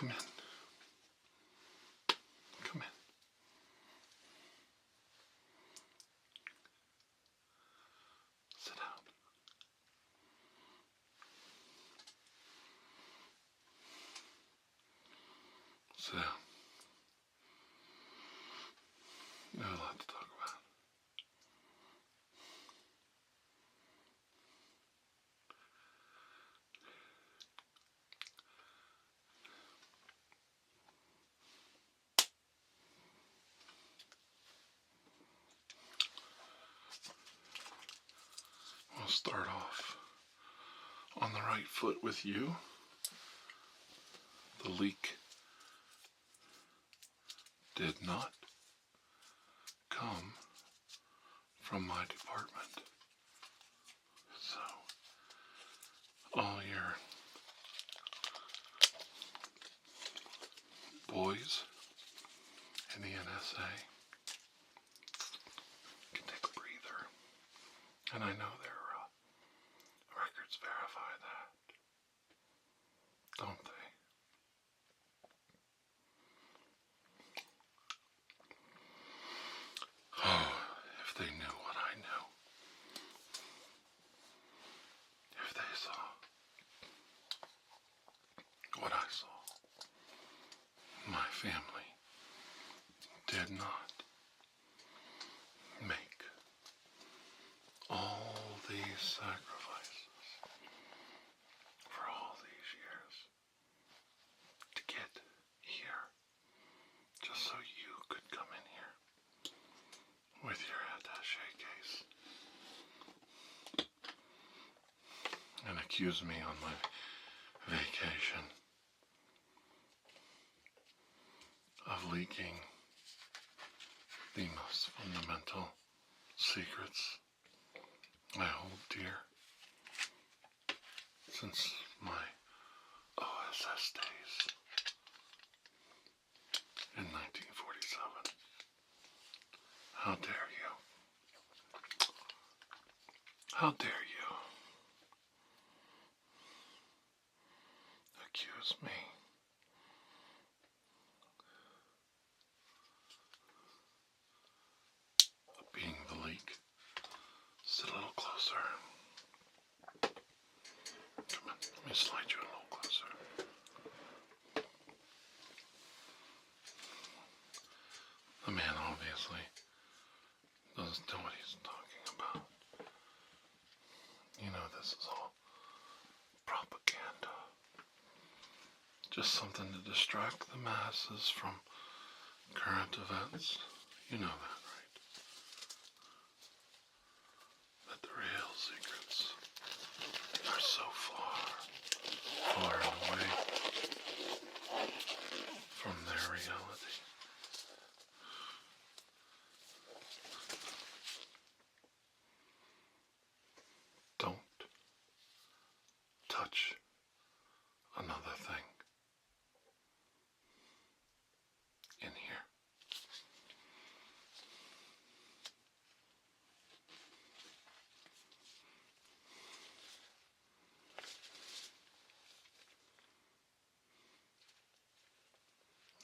Come in. Come in. Sit down. Sit down. There's a lot to talk about. We'll start off on the right foot with you. The leak did not come from my department. So, all your boys in the NSA can take a breather. And I know their records verify that, don't they? Oh, if they knew what I knew. If they saw what I saw. My family did not make all these sacrifices for all these years to get here, just so you could come in here with your attaché case and accuse me on my vacation of leaking the most fundamental secrets I hold dear since my OSS days in 1947. How dare you? How dare you accuse me of being the leak? Sit a little closer. Come on, let me slide you a little closer. The man obviously doesn't know what he's talking about. You know, this is all propaganda. Just something to distract the masses from current events. You know that, right? That the real secrets are so far away from their reality. Don't touch another thing in here.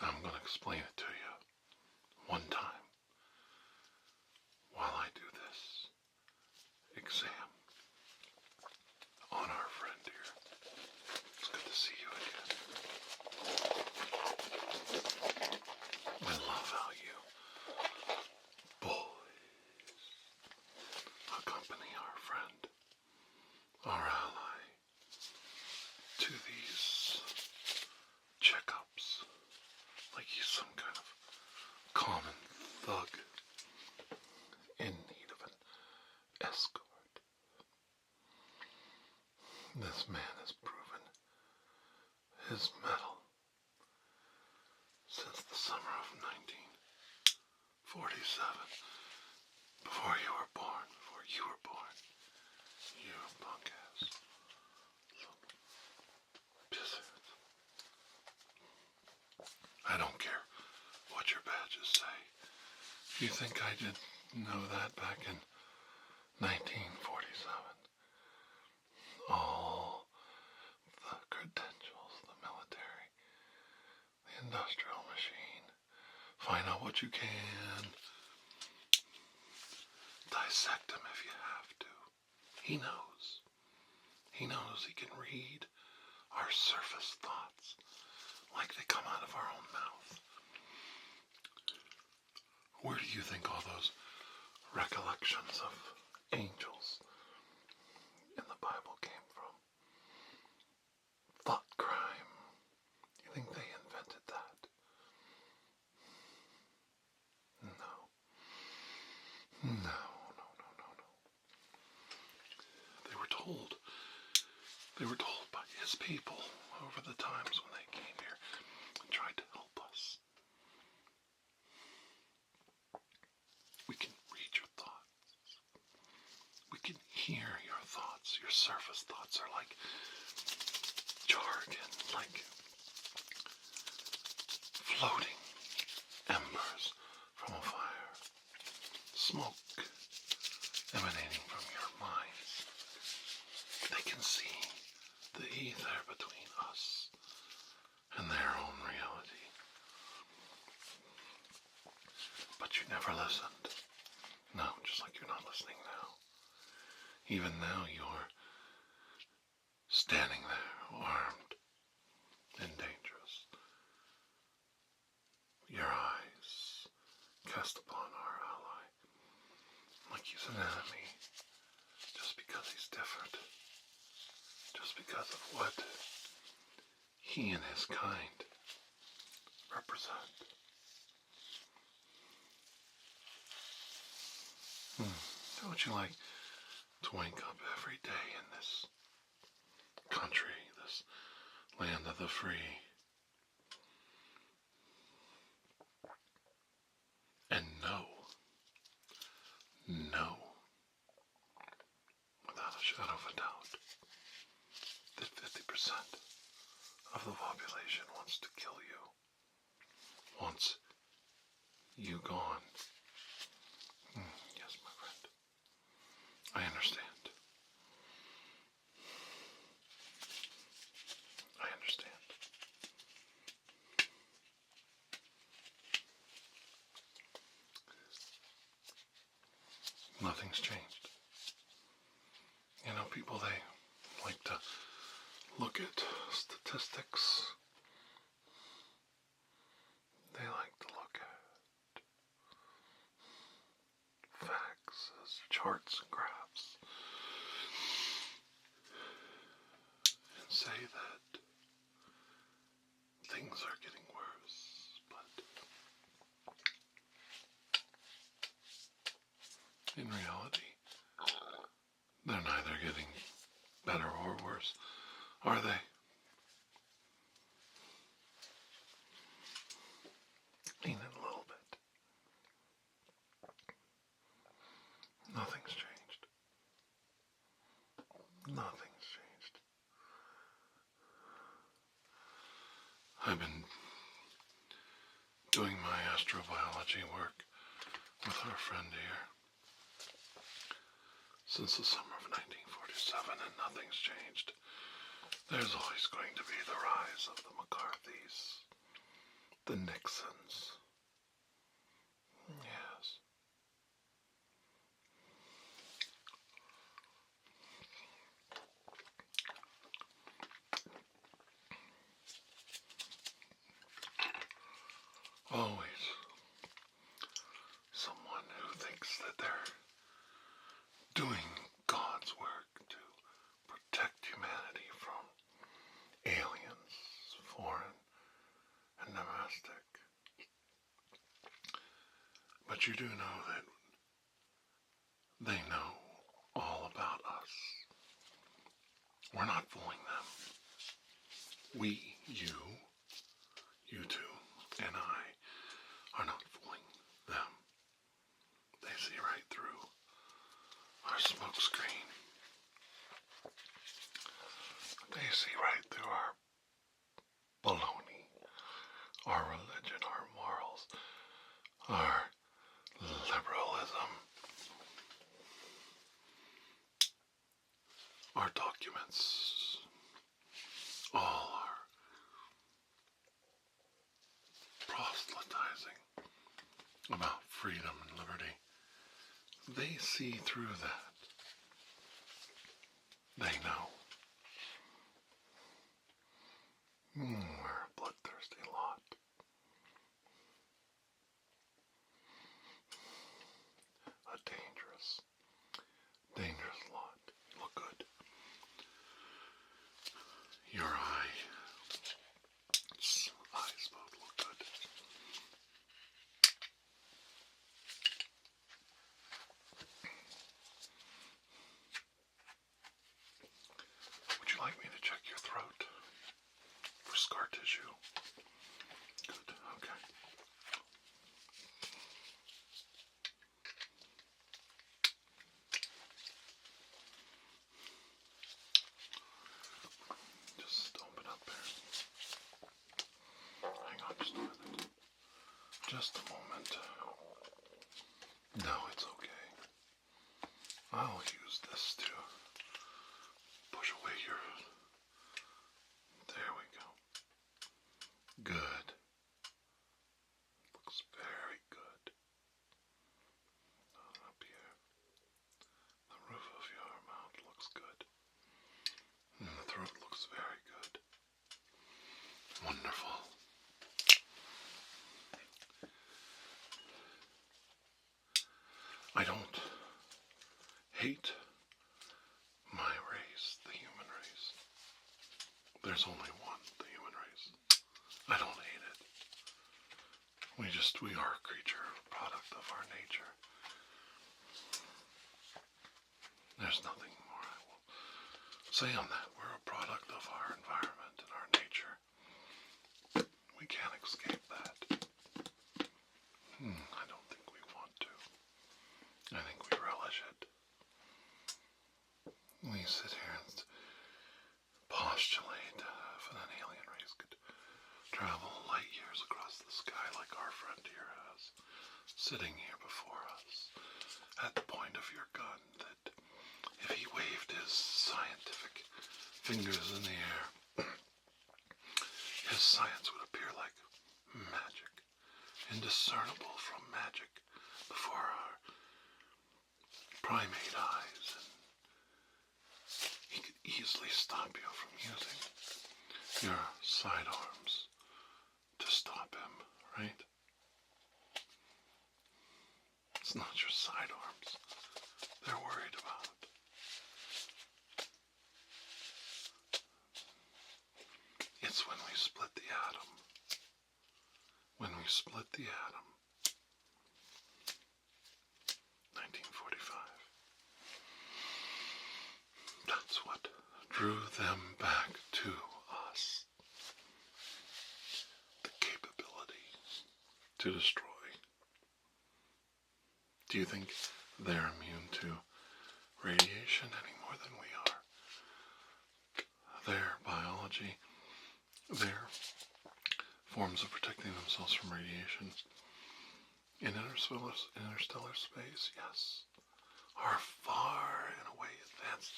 I'm going to explain it to you one time while I do this exam on our friend here. It's good to see you again. I love how you boys accompany our friend, our ally, to these checkups like he's some kind of common thug in need of an escort. This man has proven his mettle since the summer of 1947. Before you were born. You punk ass. Pissers. I don't care what your badges say. You think I didn't know that back in 1947? All the credentials the military industrial machine. Find out what you can. Dissect him if you have to. He knows. He knows he can read our surface thoughts like they come out of our own mouth. Where do you think all those recollections of angels in the Bible came from? Thought crime. You think they invented that? No. No. They were told by his people over the times when they came here and tried to help us. We can read your thoughts. We can hear your thoughts. Your surface thoughts are like jargon, like floating embers from a fire. Smoke emanating from your minds. They can see the ether between us and their own reality. But you never listened. No, just like you're not listening now. Even now you're standing there, armed and dangerous. Your eyes cast upon our ally, like he's an enemy, just because he's different. Just because of what he and his kind represent. How would you like to wake up every day in this country, this land of the free, and know, without a shadow of a doubt, that 50% of the population wants to kill you, wants you gone? Yes, my friend. I understand. I understand. Nothing's changed. You know, people, they like to look at statistics. They like to look at facts as charts and graphs and say that things are getting worse, but in reality, they're neither getting better or worse, are they? Lean in a little bit. Nothing's changed. Nothing's changed. I've been doing my astrobiology work with our friend here since the summer of 1947, and nothing's changed. There's always going to be the rise of the McCarthys, the Nixons. Yes. Always someone who thinks that they're doing God's work to protect humanity from aliens, foreign and domestic. But you do know that they know all about us. We're not fooling them. We, you two, and I are not fooling them. They see right through our smoke screen. They see right through our baloney, our religion, our morals, our liberalism, our documents, all our they see through that. They know. We're a bloodthirsty lot. A dangerous lot. Look good. Your eyes both look good. Would you like me to check your throat for scar tissue? Good, okay. Just open up there. Hang on just a minute. Just a moment. No, it's okay. I'll use this to push away your... There we go. Good. Looks very good. Up here. The roof of your mouth looks good. And the throat looks very good. Wonderful. I don't hate my race, the human race. There's only one, the human race. I don't hate it. We are a creature, a product of our nature. There's nothing more I will say on that. We're a product of our environment and our nature. We can't escape that. I don't think we want to. I think we relish it. We sit here and postulate if an alien race could travel light years across the sky like our friend here has, sitting here before us, at the point of your gun, that if he waved his scientific fingers in the air, his science would appear like magic, indiscernible from magic before our primate eyes, and he could easily stop you from using your sidearms to stop him, right? It's not your sidearms they're worried about. It's when we split the atom. When we split the atom. 1945. That's what drew them back to us. The capability to destroy. Do you think they're immune to radiation any more than we are? Their biology, their forms of protecting themselves from radiation in interstellar space, yes, are far and away advanced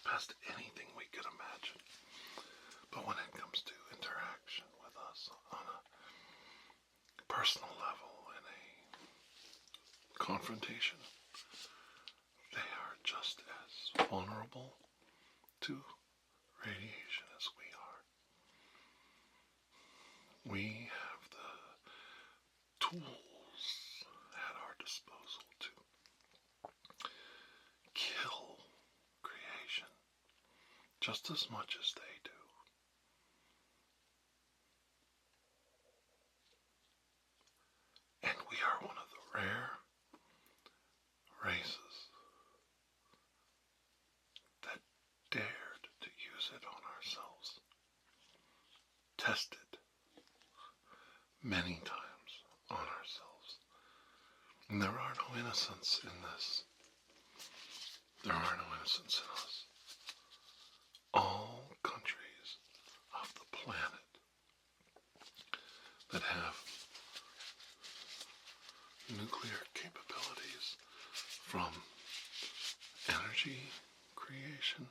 past anything we could imagine. But when it comes to interaction with us on a personal level, in a confrontation, they are just as vulnerable to radiation as we are. We have the tools at our disposal to kill creation just as much as they do. And we are one of the rare races that dared to use it on ourselves. Tested many times on ourselves. And there are no innocents in this. There are no innocents in us. All countries of the planet that have nuclear capabilities, from energy creation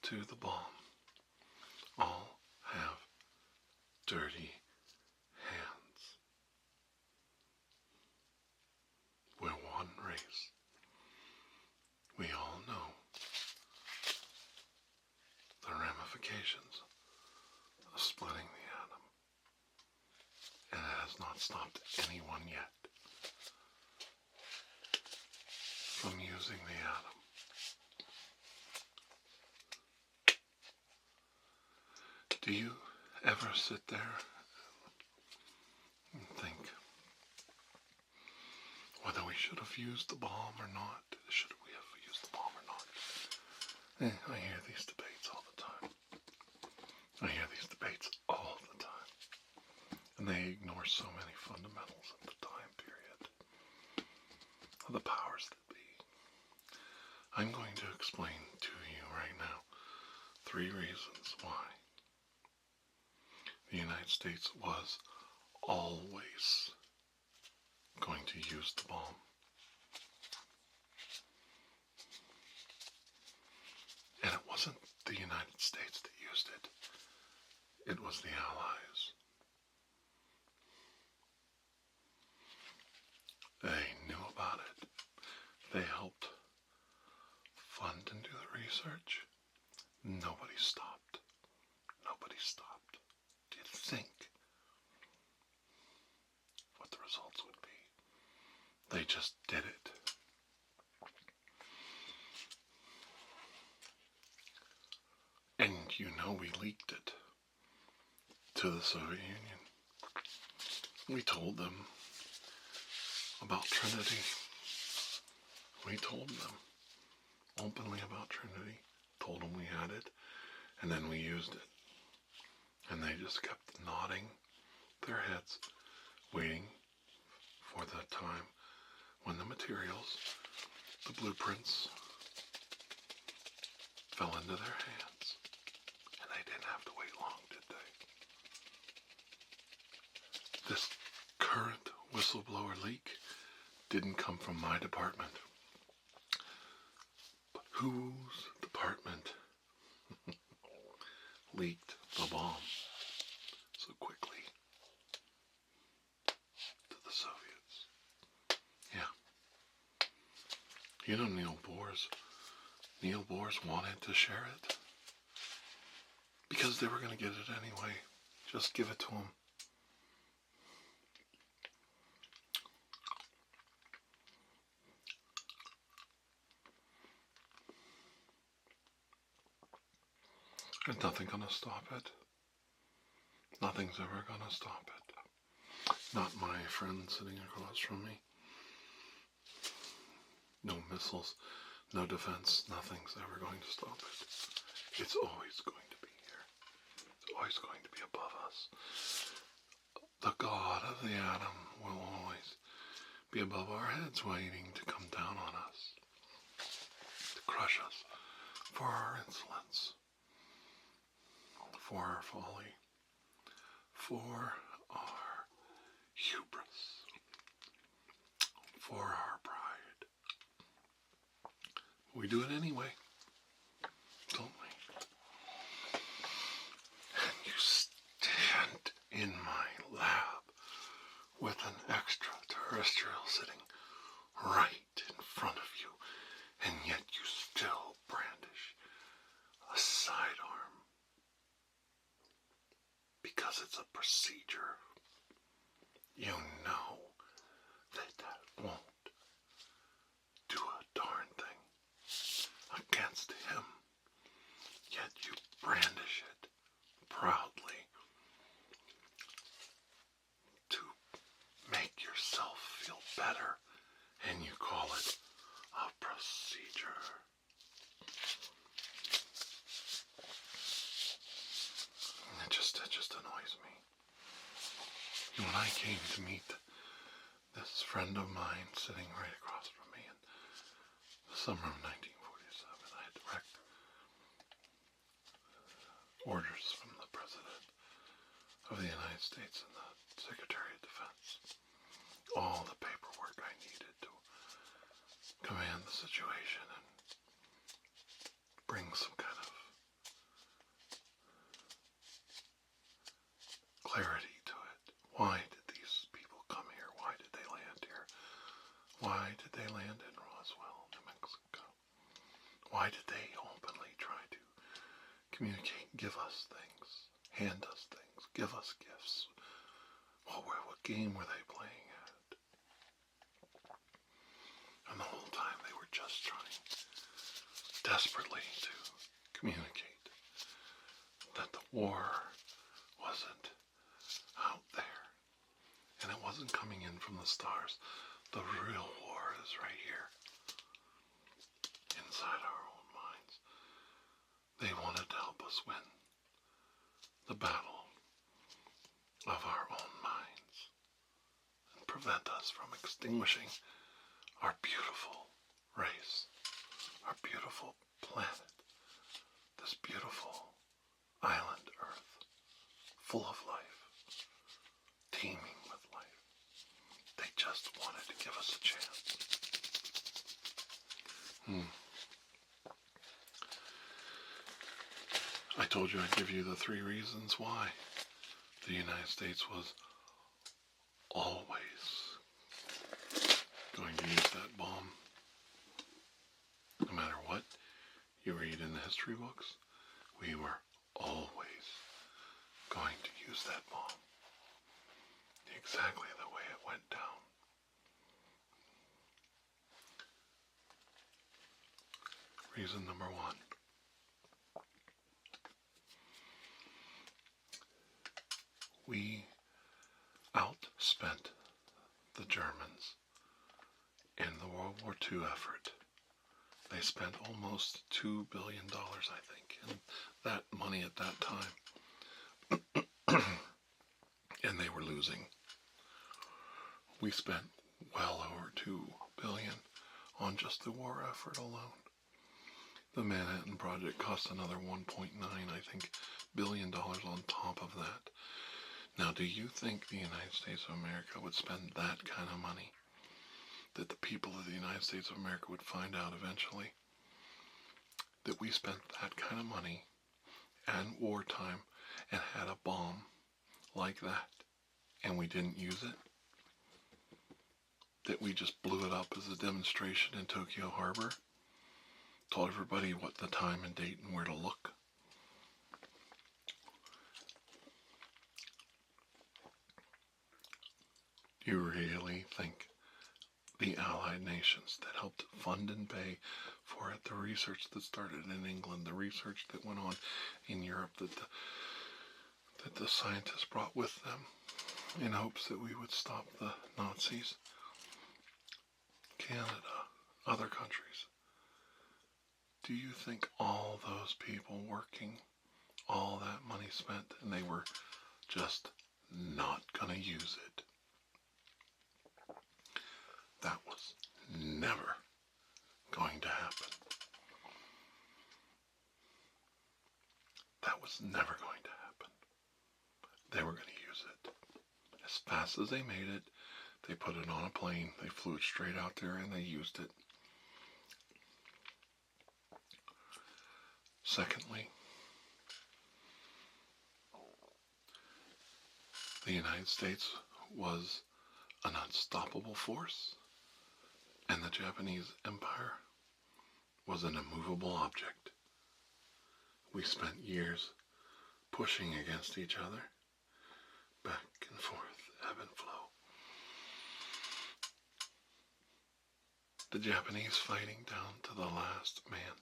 to the bomb, all have dirty hands. We're one race. ramifications of splitting the atom, and it has not stopped anyone yet from using the atom. Do you ever sit there and think whether we should have used the bomb or not? Should we have used the bomb or not? I hear these debates all the time. And they ignore so many fundamentals of the time period, of the powers that be. I'm going to explain to you right now 3 reasons why the United States was always going to use the bomb. And it wasn't the United States that used it. It was the Allies. They knew about it. They helped fund and do the research. Nobody stopped. Did think what the results would be. They just did it. And you know we leaked it to the Soviet Union. We told them about Trinity. We told them openly about Trinity. Told them we had it. And then we used it. And they just kept nodding their heads, waiting for the time when the materials, the blueprints, fell into their hands. And they didn't have to wait long, did they? This current whistleblower leak didn't come from my department. But whose department leaked the bomb so quickly to the Soviets? Yeah. You know Neil Boers wanted to share it because they were going to get it anyway. Just give it to them. There's nothing going to stop it. Nothing's ever going to stop it. Not my friend sitting across from me. No missiles, no defense, nothing's ever going to stop it. It's always going to be here. It's always going to be above us. The God of the atom will always be above our heads waiting to come down on us, to crush us for our insolence, for our folly, for our hubris, for our pride. We do it anyway, don't we? And you stand in my lab with an extraterrestrial sitting right in front of you, and yet you still brandish a sidearm because it's a procedure. You know that won't do a darn thing against him, yet you brandish it proudly to make yourself feel better, and you call it a procedure. It just annoys me. When I came to meet this friend of mine sitting right across from me in the summer of 1947, I had direct orders from the President of the United States and the Secretary of Defense. All the paperwork I needed to command the situation and bring some kind of clarity to it. Why did these people come here? Why did they land here? Why did they land in Roswell, New Mexico? Why did they openly try to communicate, give give us things, hand us things, give us gifts. What game were they playing at? And the whole time they were just trying desperately to communicate that the war wasn't out there and it wasn't coming in from the stars. The real war is right here, inside our own minds. They wanted to help us win the battle of our own minds and prevent us from extinguishing our beautiful race, our beautiful planet, this beautiful island Earth, full of life, teeming with life. They just wanted to give us a chance. I told you I'd give you the 3 reasons why the United States was always going to use that bomb. No matter what you read in the history books, we were always going to use that bomb. Exactly the way it went down. Reason number 1. We outspent the Germans in the World War II effort. They spent almost $2 billion, I think, in that money at that time. And they were losing. We spent well over $2 billion on just the war effort alone. The Manhattan Project cost another $1.9, I think, billion on top of that. Now, do you think the United States of America would spend that kind of money? That the people of the United States of America would find out eventually that we spent that kind of money and wartime and had a bomb like that and we didn't use it? That we just blew it up as a demonstration in Tokyo Harbor? Told everybody what the time and date and where to look? Do you really think the Allied nations that helped fund and pay for it, the research that started in England, the research that went on in Europe, that the scientists brought with them in hopes that we would stop the Nazis, Canada, other countries, do you think all those people working, all that money spent, and they were just not going to use it? That was never going to happen. That was never going to happen. They were going to use it. As fast as they made it, they put it on a plane, they flew it straight out there, and they used it. Secondly, the United States was an unstoppable force, and the Japanese Empire was an immovable object. We spent years pushing against each other, back and forth, ebb and flow. The Japanese fighting down to the last man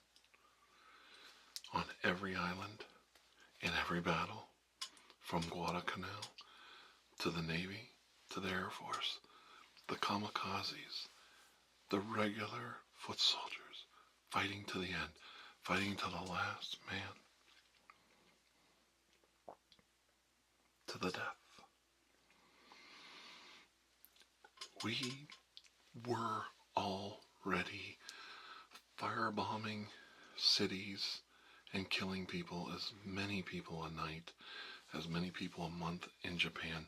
on every island, in every battle, from Guadalcanal to the Navy, to the Air Force, the kamikazes, the regular foot soldiers, fighting to the end, fighting to the last man, to the death. We were already firebombing cities and killing people, as many people a night, as many people a month in Japan,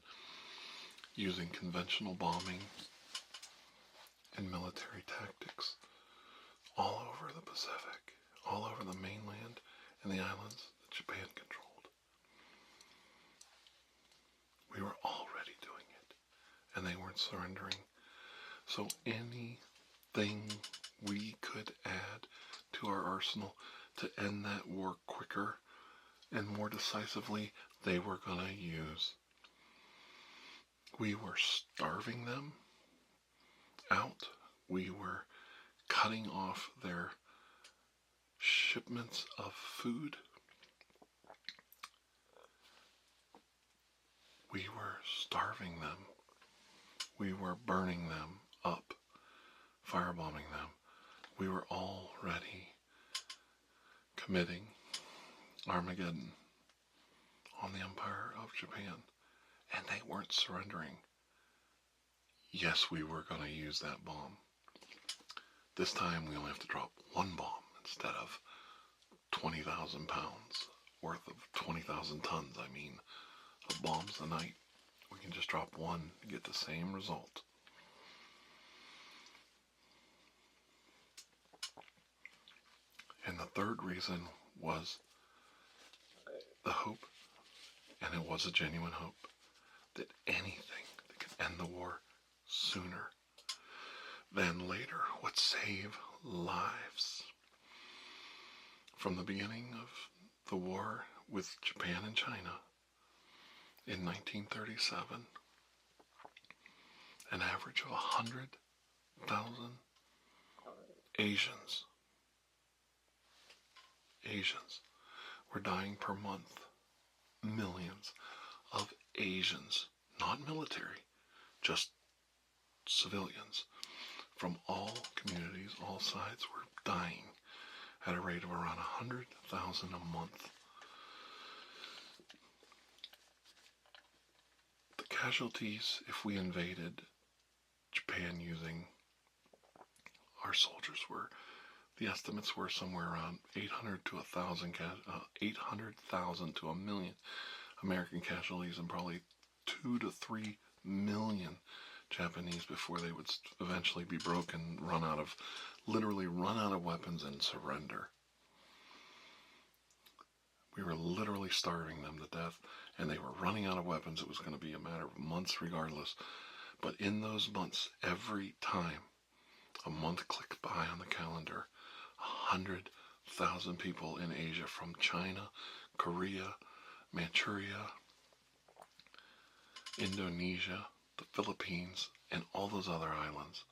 using conventional bombing and military tactics all over the Pacific, all over the mainland and the islands that Japan controlled. We were already doing it, and they weren't surrendering. So anything we could add to our arsenal to end that war quicker and more decisively they were going to use. We were starving them out. We were cutting off their shipments of food. We were starving them. We were burning them up, firebombing them. We were already committing Armageddon on the Empire of Japan, and they weren't surrendering. Yes, we were going to use that bomb. This time we only have to drop one bomb instead of 20,000 pounds worth of 20,000 tons, of bombs a night. We can just drop one to get the same result. And the third reason was the hope, and it was a genuine hope, that anything that could end the war sooner than later would save lives. From the beginning of the war with Japan and China in 1937, an average of 100,000 Asians were dying per month. Millions of Asians, not military, just civilians from all communities, all sides, were dying at a rate of around 100,000 a month. The casualties, if we invaded Japan using our soldiers, the estimates were somewhere around 800,000 to 1 million American casualties, and probably 2 to 3 million Japanese before they would eventually be broken, literally run out of weapons and surrender. We were literally starving them to death, and they were running out of weapons. It was going to be a matter of months regardless. But in those months, every time a month clicked by on the calendar, 100,000 people in Asia, from China, Korea, Manchuria, Indonesia, the Philippines, and all those other islands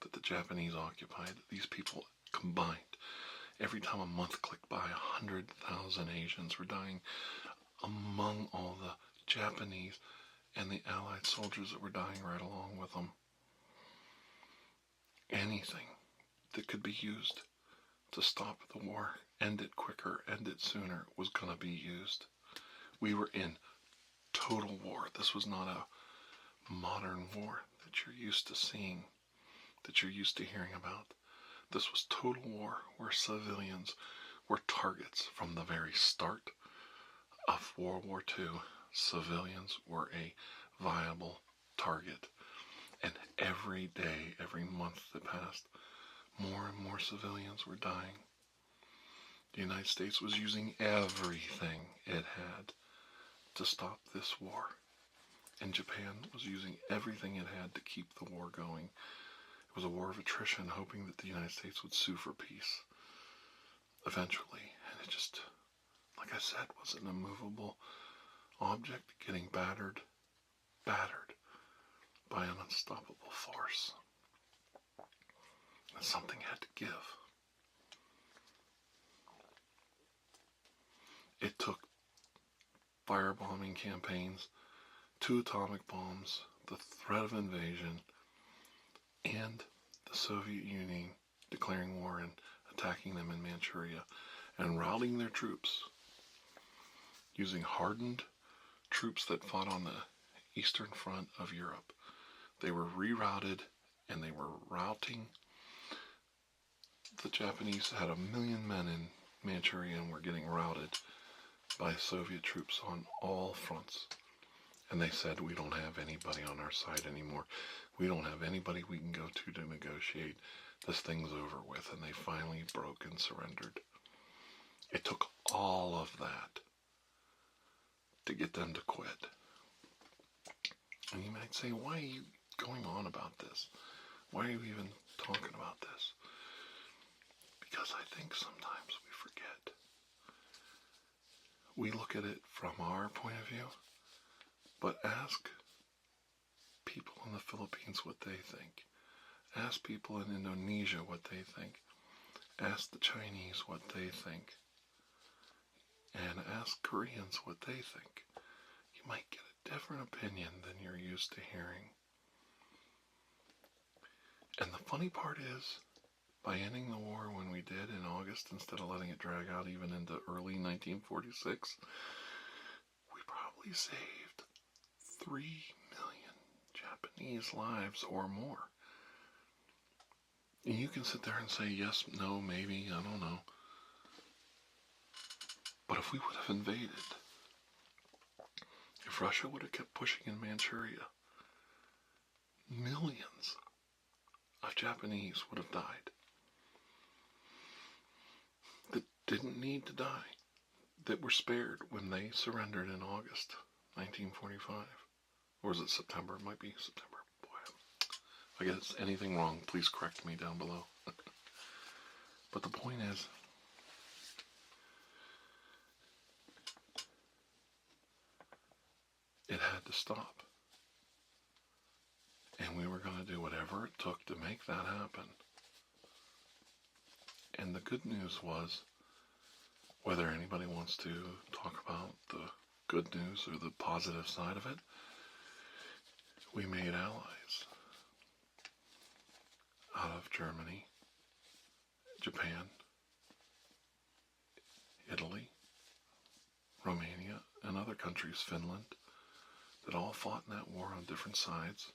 that the Japanese occupied, these people combined, every time a month clicked by, 100,000 Asians were dying, among all the Japanese and the Allied soldiers that were dying right along with them. Anything that could be used to stop the war, end it quicker, end it sooner, was going to be used. We were in total war. This was not a modern war that you're used to seeing, that you're used to hearing about. This was total war, where civilians were targets from the very start of World War II. Civilians were a viable target. And every day, every month that passed, more and more civilians were dying. The United States was using everything it had to stop this war. And Japan was using everything it had to keep the war going. It was a war of attrition, hoping that the United States would sue for peace eventually. And it just, like I said, was an immovable object getting battered by an unstoppable force. And something had to give. It took firebombing campaigns, 2 atomic bombs, the threat of invasion, and the Soviet Union declaring war and attacking them in Manchuria and routing their troops, using hardened troops that fought on the eastern front of Europe. They were rerouted, and they were routing. The Japanese had 1 million men in Manchuria and were getting routed by Soviet troops on all fronts. And they said, we don't have anybody on our side anymore. We don't have anybody we can go to negotiate. This thing's over with. And they finally broke and surrendered. It took all of that to get them to quit. And you might say, why are you going on about this? Why are you even talking about this? Because I think sometimes we forget. we look at it from our point of view, but ask people in the Philippines what they think. Ask people in Indonesia what they think. Ask the Chinese what they think. And ask Koreans what they think. You might get a different opinion than you're used to hearing. And the funny part is, by ending the war when we did in August, instead of letting it drag out even into early 1946, we probably saved 3 million Japanese lives or more. And you can sit there and say, yes, no, maybe, I don't know. But if we would have invaded, if Russia would have kept pushing in Manchuria, millions of Japanese would have died. That didn't need to die. That were spared when they surrendered in August 1945. Or is it September? It might be September. Boy, if I get anything wrong, please correct me down below. But the point is, it had to stop. And we were going to do whatever it took to make that happen. And the good news was, whether anybody wants to talk about the good news or the positive side of it, we made allies out of Germany, Japan, Italy, Romania, and other countries, Finland, that all fought in that war on different sides,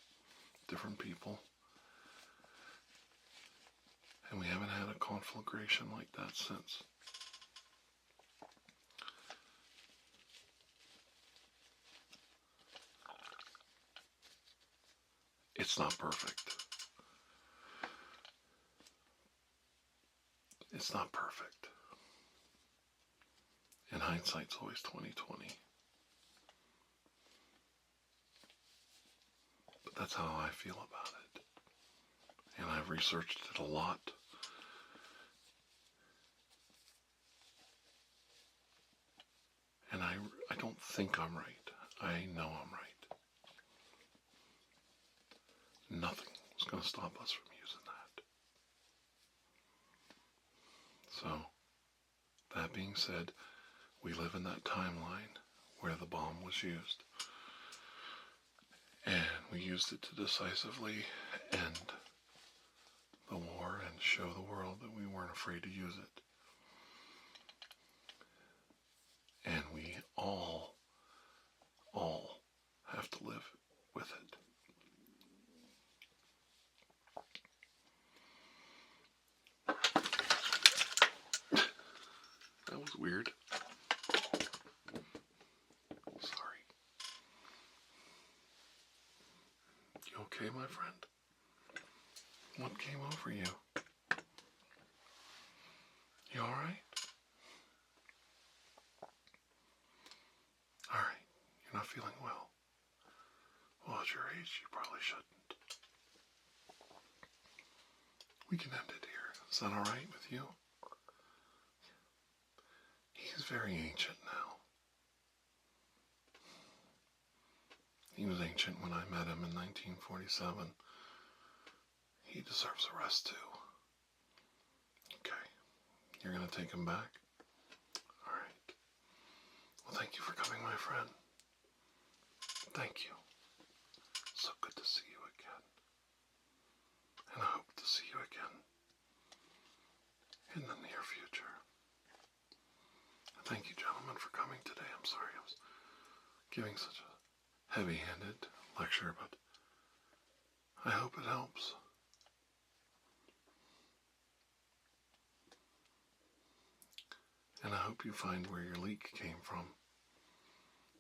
different people. And we haven't had a conflagration like that since. It's not perfect. It's not perfect. And hindsight's always 20/20. But that's how I feel about it. And I've researched it a lot. And I don't think I'm right. I know I'm right. Nothing is going to stop us from using that. So, that being said, we live in that timeline where the bomb was used. And we used it to decisively end the war and show the world that we weren't afraid to use it. And we all have to live with it. That was weird. Sorry. You okay, my friend? What came over you? You alright? Alright. You're not feeling well. Well, at your age, you probably shouldn't. We can end it here. Is that alright with you? He's very ancient now. He was ancient when I met him in 1947. He deserves a rest too. Okay. You're going to take him back? Alright. Well, thank you for coming, my friend. Thank you. So good to see you again. And I hope to see you again in the near future. Thank you, gentlemen, for coming today. I'm sorry I was giving such a heavy-handed lecture, but I hope it helps. And I hope you find where your leak came from.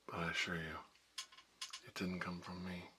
But I assure you, it didn't come from me.